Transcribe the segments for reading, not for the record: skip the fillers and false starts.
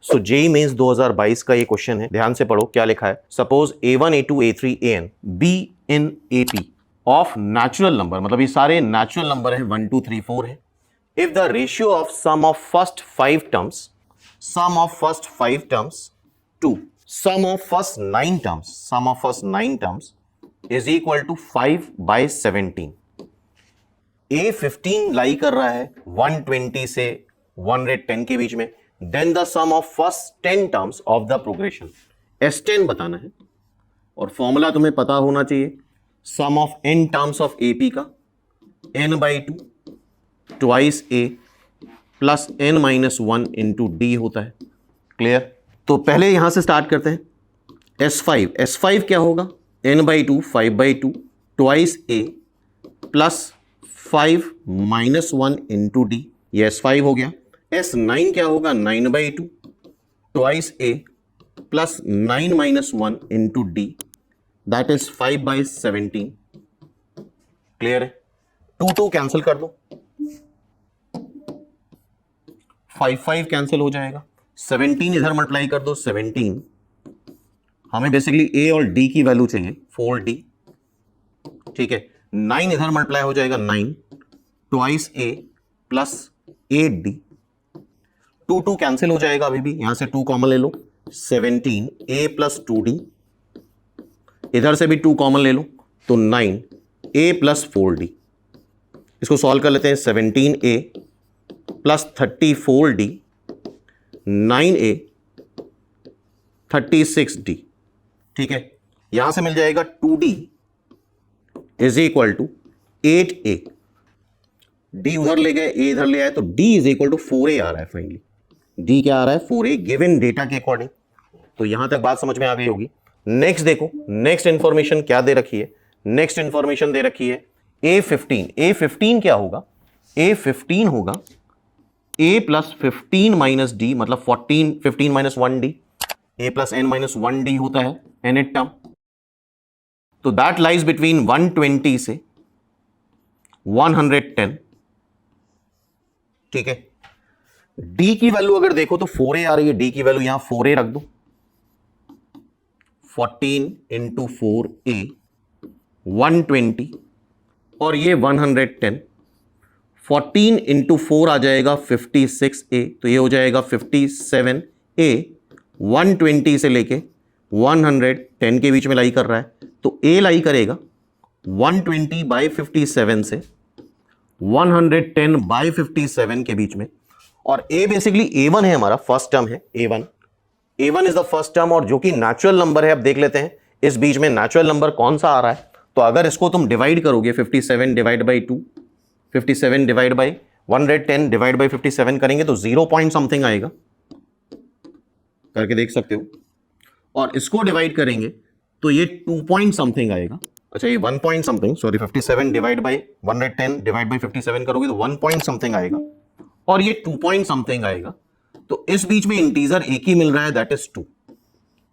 सो JEE Mains 2022 का ये question है, ध्यान से पढ़ो क्या लिखा है। Suppose A1 A2 A3 AN be in AP of natural number, मतलब ये सारे नेचुरल नंबर है, 1 2 3 4 है। If the ratio of sum of first 5 terms to sum of first 9 terms is equal to 5/17। A15 lie कर रहा है 120 से 110 के बीच में, then the sum of first 10 terms of the progression S10 बताना है। और फॉर्मूला तुम्हें पता होना चाहिए, sum of n terms of AP का n/2 twice A plus n-1 into D होता है। क्लियर? तो पहले यहां से स्टार्ट करते हैं। S5 क्या होगा, n/2 5/2 twice A plus 5-1 into D, ये S5 हो गया। S9 क्या होगा, 9/2 twice A plus 9-1 into D, that is 5/17। Clear है? 2 कैंसिल कर दो, 5 कैंसिल हो जाएगा, 17 इधर मल्टीप्लाई कर दो, 17। हमें बेसिकली A और D की वैल्यू चाहिए, 4D। ठीक है, 9 इधर मल्टीप्लाई हो जाएगा, 9 twice A plus 8D। 2 cancel हो जाएगा, अभी भी यहां से 2 कॉमन ले लो, 17 A प्लस 2D, इधर से भी 2 कॉमन ले लो तो 9 A प्लस 4D। इसको सॉल्व कर लेते हैं, 17A plus 34D 9A 36D। ठीक है, यहां से मिल जाएगा 2D is equal to 8A। D उधर ले गए, A इधर ले आए, तो D is equal to 4A आ रहा है। फाइनली D क्या आ रहा है, 4A गिवन डेटा के अकॉर्डिंग। तो यहां तक बात समझ में आ गई होगी। नेक्स्ट देखो, नेक्स्ट इंफॉर्मेशन क्या दे रखी है। नेक्स्ट इंफॉर्मेशन दे रखी है A15 क्या होगा, A15 होगा A प्लस 15 माइनस D, मतलब 15 minus 1D, A plus n-1D होता है nth टर्म। तो दैट लाइज बिटवीन 120 से 110। ठीक है, D की वैल्यू अगर देखो तो 4A आ रही है, D की वैल्यू यहां 4A रख दो, 14 इंटू 4A 120 और ये 110, 14 इंटू 4 आ जाएगा 56A, तो ये हो जाएगा 57A। 120 से लेके 110 के बीच में लाई कर रहा है, तो A लाई करेगा 120/57 से 110/57 के बीच में। और A बेसिकली A1 है, हमारा फर्स्ट टर्म है A1 is the first term, और जो कि नेचुरल नंबर है। अब देख लेते हैं इस बीच में नेचुरल नंबर कौन सा आ रहा है। तो अगर इसको तुम डिवाइड करोगे, 57 divide by 2, 57 divide by 110 divide by 57 करेंगे तो 0 पॉइंट समथिंग आएगा, करके देख सकते हो। और इसको डिवाइड करेंगे तो ये 2 पॉइंट समथिंग आएगा। अच्छा, ये 1 point something, sorry, 57 divide by 110 divide by 57 करोगे तो 1 पॉइंट समथिंग आएगा, और ये 2 पॉइंट समथिंग आएगा। तो इस बीच में इंटीजर एक ही मिल रहा है, दैट इज 2।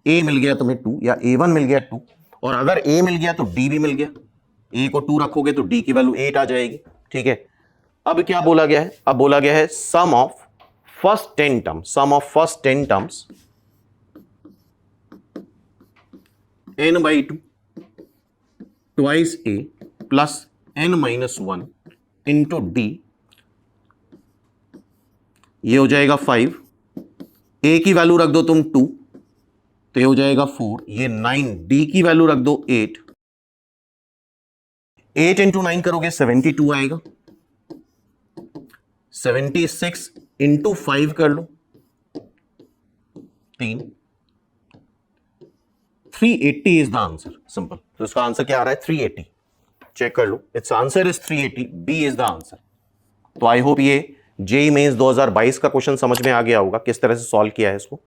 A मिल गया तुम्हें 2, या A1 मिल गया 2, और अगर A मिल गया तो D भी मिल गया। A को 2 रखोगे तो D की वैल्यू 8 आ जाएगी। ठीक है, अब क्या बोला गया है, अब बोला गया है sum of first 10 terms n/2 twice A plus n-1 into D, ये हो जाएगा 5। A की वैल्यू रख दो तुम 2, तो ये हो जाएगा 4, ये 9। D की वैल्यू रख दो 8, 8 इंटू 9 करोगे 72 आएगा, 76 इंटू 5 कर लो 3, 380 इज द आंसर। सिंपल। तो इसका आंसर क्या आ रहा है, 380। चेक कर लो, it's answer is 380, B is the answer. तो आई होप ये जेईई मेंस 2022 का क्वेश्चन समझ में आ गया होगा, किस तरह से सॉल्व किया है इसको।